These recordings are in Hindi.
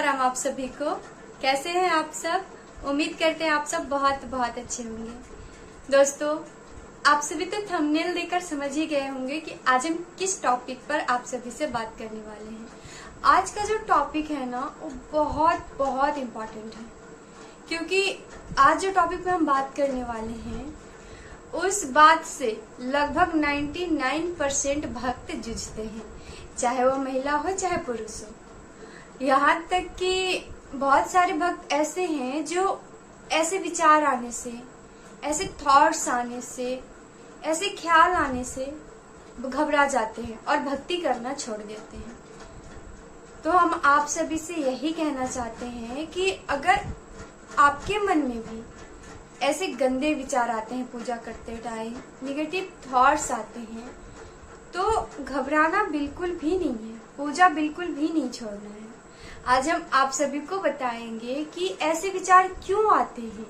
सीताराम आप सभी को। कैसे हैं आप सब? उम्मीद करते हैं आप सब बहुत बहुत अच्छे होंगे। दोस्तों, आप सभी तो थंबनेल देखकर समझ ही गए होंगे कि आज हम किस टॉपिक पर आप सभी से बात करने वाले हैं। आज का जो टॉपिक है ना, वो बहुत बहुत इम्पोर्टेंट है, क्योंकि आज जो टॉपिक पे हम बात करने वाले हैं उस बात से लगभग 99% भक्त जूझते हैं, चाहे वो महिला हो चाहे पुरुष हो। यहाँ तक कि बहुत सारे भक्त ऐसे हैं जो ऐसे विचार आने से, ऐसे थॉट्स आने से, ऐसे ख्याल आने से घबरा जाते हैं और भक्ति करना छोड़ देते हैं। तो हम आप सभी से यही कहना चाहते हैं कि अगर आपके मन में भी ऐसे गंदे विचार आते हैं, पूजा करते टाइम निगेटिव थॉट्स आते हैं, तो घबराना बिल्कुल भी नहीं है, पूजा बिल्कुल भी नहीं छोड़ना है। आज हम आप सभी को बताएंगे कि ऐसे विचार क्यों आते हैं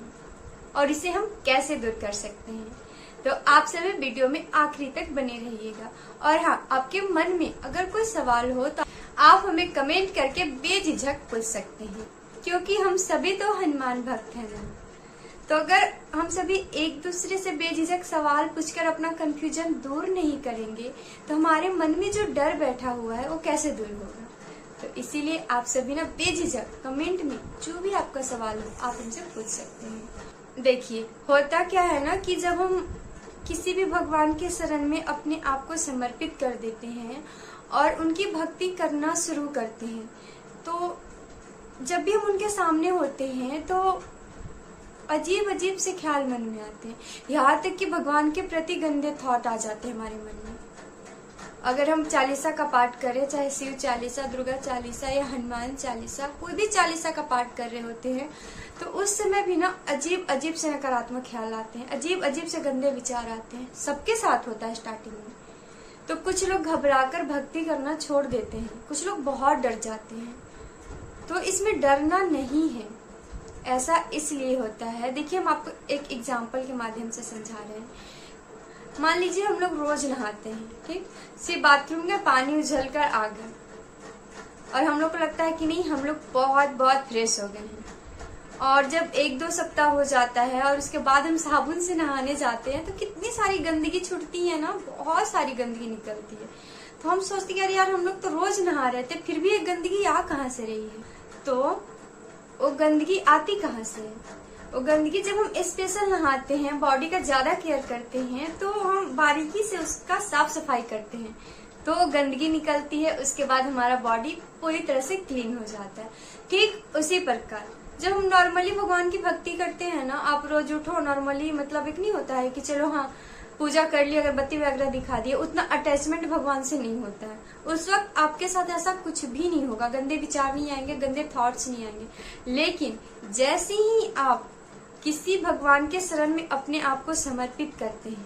और इसे हम कैसे दूर कर सकते हैं। तो आप सभी वीडियो में आखिरी तक बने रहिएगा। और हाँ, आपके मन में अगर कोई सवाल हो तो आप हमें कमेंट करके बेझिझक पूछ सकते हैं, क्योंकि हम सभी तो हनुमान भक्त हैं ना। तो अगर हम सभी एक दूसरे से बेझिझक सवाल पूछकर अपना कंफ्यूजन दूर नहीं करेंगे तो हमारे मन में जो डर बैठा हुआ है वो कैसे दूर होगा। तो इसीलिए आप सभी ना बेझिझक कमेंट में जो भी आपका सवाल हो आप हमसे पूछ सकते हैं। देखिए, होता क्या है ना कि जब हम किसी भी भगवान के शरण में अपने आप को समर्पित कर देते हैं और उनकी भक्ति करना शुरू करते हैं, तो जब भी हम उनके सामने होते हैं तो अजीब अजीब से ख्याल मन में आते हैं। यहाँ तक कि भगवान के प्रति गंदे थॉट आ जाते हैं हमारे मन में। अगर हम चालीसा का पाठ करें, चाहे शिव चालीसा, दुर्गा चालीसा या हनुमान चालीसा, कोई भी चालीसा का पाठ कर रहे होते हैं, तो उस समय भी ना अजीब अजीब से नकारात्मक ख्याल आते हैं, अजीब अजीब से गंदे विचार आते हैं। सबके साथ होता है स्टार्टिंग में। तो कुछ लोग घबराकर भक्ति करना छोड़ देते हैं, कुछ लोग बहुत डर जाते हैं। तो इसमें डरना नहीं है, ऐसा इसलिए होता है। देखिए, हम आपको एक एग्जाम्पल के माध्यम से समझा रहे हैं। मान लीजिए हम लोग रोज नहाते हैं, ठीक, सिर्फ बाथरूम में पानी उछल कर आ गए और हम लोग को लगता है कि नहीं, हम लोग बहुत बहुत फ्रेश हो गए हैं। और जब 1-2 सप्ताह हो जाता है और उसके बाद हम साबुन से नहाने जाते हैं तो कितनी सारी गंदगी छूटती है ना, बहुत सारी गंदगी निकलती है। तो हम सोचते हैं यार, हम लोग तो रोज नहा रहे थे, फिर भी ये गंदगी आ कहाँ से रही है। तो वो गंदगी आती कहाँ से है? वो गंदगी जब हम स्पेशल नहाते हैं, बॉडी का ज्यादा केयर करते हैं, तो हम बारीकी से उसका साफ सफाई करते हैं, तो गंदगी निकलती है। उसके बाद हमारा बॉडी पूरी तरह से क्लीन हो जाता है। ठीक उसी प्रकार जब हम नॉर्मली भगवान की भक्ति करते हैं ना, आप रोज उठो नॉर्मली, मतलब एक नहीं होता है कि चलो हाँ पूजा कर ली, अगरबत्ती वगैरह दिखा दिए, उतना अटैचमेंट भगवान से नहीं होता है। उस वक्त आपके साथ ऐसा कुछ भी नहीं होगा, गंदे विचार नहीं आएंगे, गंदे थॉट्स नहीं आएंगे। लेकिन जैसे ही आप किसी भगवान के शरण में अपने आप को समर्पित करते हैं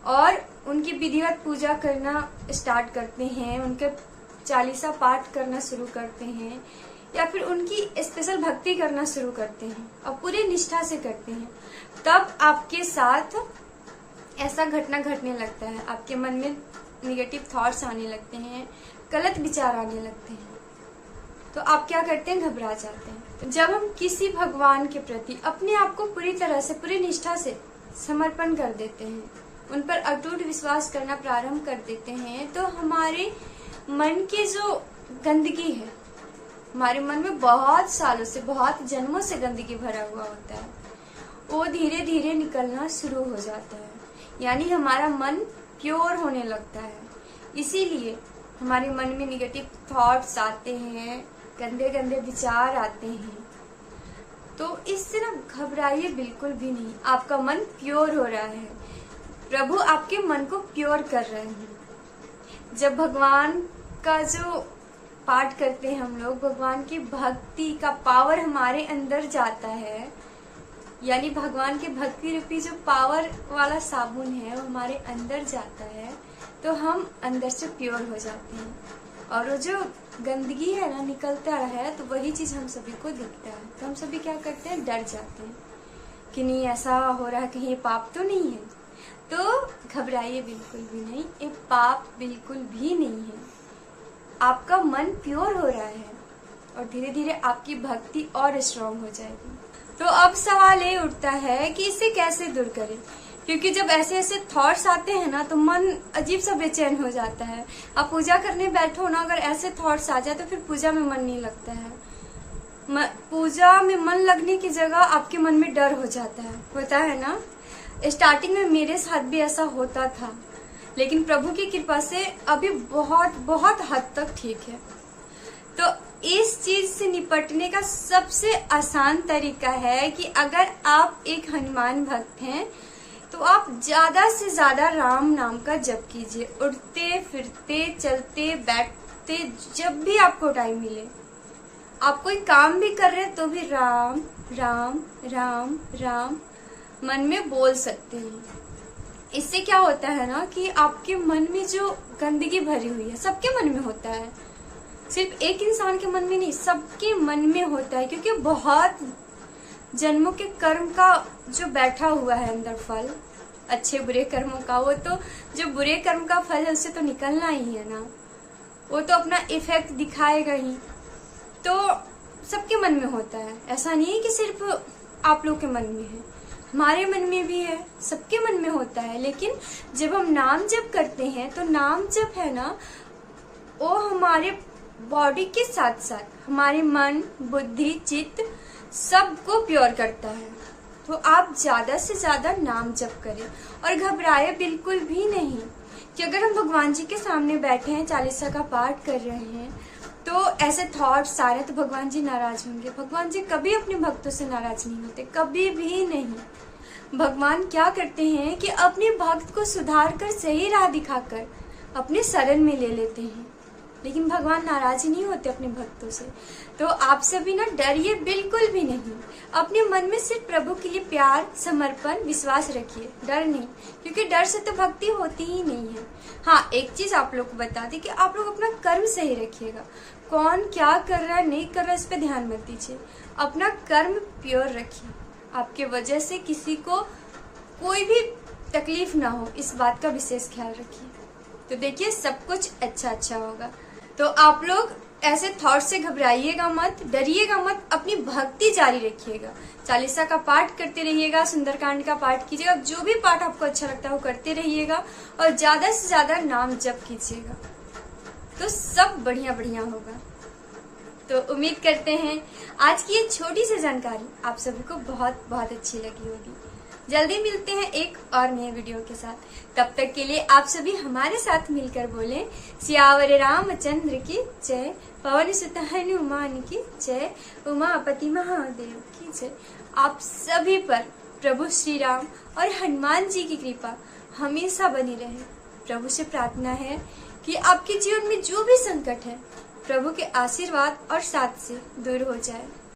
और उनकी विधिवत पूजा करना स्टार्ट करते हैं, उनके चालीसा पाठ करना शुरू करते हैं या फिर उनकी स्पेशल भक्ति करना शुरू करते हैं और पूरी निष्ठा से करते हैं, तब आपके साथ ऐसा घटना घटने लगता है। आपके मन में निगेटिव थॉट्स आने लगते हैं, गलत विचार आने लगते हैं, तो आप क्या करते हैं, घबरा जाते हैं। जब हम किसी भगवान के प्रति अपने आप को पूरी तरह से, पूरी निष्ठा से समर्पण कर देते हैं, उन पर अटूट विश्वास करना प्रारंभ कर देते हैं, तो हमारे मन की जो गंदगी है, हमारे मन में बहुत सालों से, बहुत जन्मों से गंदगी भरा हुआ होता है, वो धीरे धीरे निकलना शुरू हो जाता है। यानी हमारा मन प्योर होने लगता है। इसीलिए हमारे मन में निगेटिव थॉट्स आते हैं, गंदे गंदे विचार आते हैं, तो इससे ना घबराइए बिल्कुल भी नहीं। आपका मन प्योर हो रहा है, प्रभु आपके मन को प्योर कर रहे हैं। जब भगवान का जो पाठ करते हैं हम लोग, भगवान की भक्ति का पावर हमारे अंदर जाता है, यानी भगवान के भक्ति रूपी जो पावर वाला साबुन है वो हमारे अंदर जाता है, तो हम अंदर से प्योर हो जाते हैं। और वो जो गंदगी है ना, निकलता है, तो वही चीज हम सभी को दिखता है। तो हम सभी क्या करते हैं, डर जाते हैं कि नहीं ऐसा हो रहा है, कहीं ये पाप तो नहीं है। तो घबराइए बिल्कुल भी नहीं, ये पाप बिल्कुल भी नहीं है। आपका मन प्योर हो रहा है, और धीरे धीरे आपकी भक्ति और स्ट्रांग हो जाएगी। तो अब सवाल ये उठता है कि इसे कैसे दूर करें, क्योंकि जब ऐसे ऐसे थॉट्स आते हैं ना तो मन अजीब सा बेचैन हो जाता है। आप पूजा करने बैठो ना, अगर ऐसे थॉट्स आ जाए तो फिर पूजा में मन नहीं लगता है। पूजा में मन लगने की जगह आपके मन में डर हो जाता है, होता है ना। स्टार्टिंग में मेरे साथ भी ऐसा होता था, लेकिन प्रभु की कृपा से अभी बहुत बहुत हद तक ठीक है। तो इस चीज से निपटने का सबसे आसान तरीका है कि अगर आप एक हनुमान भक्त हैं तो आप ज्यादा से ज्यादा राम नाम का जप कीजिए। उठते फिरते चलते बैठते जब भी आपको टाइम मिले, आप कोई काम भी कर रहे हैं तो भी राम राम राम राम मन में बोल सकते हैं। इससे क्या होता है ना कि आपके मन में जो गंदगी भरी हुई है, सबके मन में होता है, सिर्फ एक इंसान के मन में नहीं, सबके मन में होता है, क्योंकि बहुत जन्मों के कर्म का जो बैठा हुआ है अंदर फल, अच्छे बुरे कर्मों का, वो तो जो बुरे कर्म का फल है उससे तो निकलना ही है ना, वो तो अपना इफेक्ट दिखाएगा ही। तो सबके मन में होता है, ऐसा नहीं है कि सिर्फ आप लोग के मन में है, हमारे मन में भी है, सबके मन में होता है। लेकिन जब हम नाम जप करते हैं तो नाम जप है ना, वो हमारे बॉडी के साथ साथ हमारे मन बुद्धि चित्त सबको प्योर करता है। तो आप ज्यादा से ज्यादा नाम जप करें और घबराए बिल्कुल भी नहीं कि अगर हम भगवान जी के सामने बैठे हैं, चालीसा का पाठ कर रहे हैं, तो ऐसे थॉट्स आ रहे तो भगवान जी नाराज होंगे। भगवान जी कभी अपने भक्तों से नाराज नहीं होते, कभी भी नहीं। भगवान क्या करते हैं कि अपने भक्त को सुधार कर सही राह दिखाकर अपने शरण में ले लेते हैं, लेकिन भगवान नाराज नहीं होते अपने भक्तों से। तो आप सभी ना डरिए बिल्कुल भी नहीं, अपने मन में सिर्फ प्रभु के लिए प्यार समर्पण विश्वास रखिए, डर नहीं, क्योंकि डर से तो भक्ति होती ही नहीं है। हाँ, एक चीज आप लोग को बता दें कि आप लोग अपना कर्म सही रखिएगा, कौन क्या कर रहा है नहीं कर रहा है इस पे ध्यान मत दीजिए, अपना कर्म प्योर रखिए, आपके वजह से किसी को कोई भी तकलीफ ना हो, इस बात का विशेष ख्याल रखिए। तो देखिए सब कुछ अच्छा होगा। तो आप लोग ऐसे थॉट से घबराइएगा मत, डरिएगा मत, अपनी भक्ति जारी रखिएगा, चालीसा का पाठ करते रहिएगा, सुंदरकांड का पाठ कीजिएगा, जो भी पाठ आपको अच्छा लगता है वो करते रहिएगा और ज्यादा से ज्यादा नाम जप कीजिएगा, तो सब बढ़िया बढ़िया होगा। तो उम्मीद करते हैं आज की ये छोटी सी जानकारी आप सभी को बहुत बहुत अच्छी लगी होगी। जल्दी मिलते हैं एक और नए वीडियो के साथ, तब तक के लिए आप सभी हमारे साथ मिलकर बोलें सियावर रामचंद्र की जय, पवन सुत हनुमान की जय, उमापति महादेव की जय। आप सभी पर प्रभु श्री राम और हनुमान जी की कृपा हमेशा बनी रहे। प्रभु से प्रार्थना है कि आपके जीवन में जो भी संकट है प्रभु के आशीर्वाद और साथ से दूर हो जाए।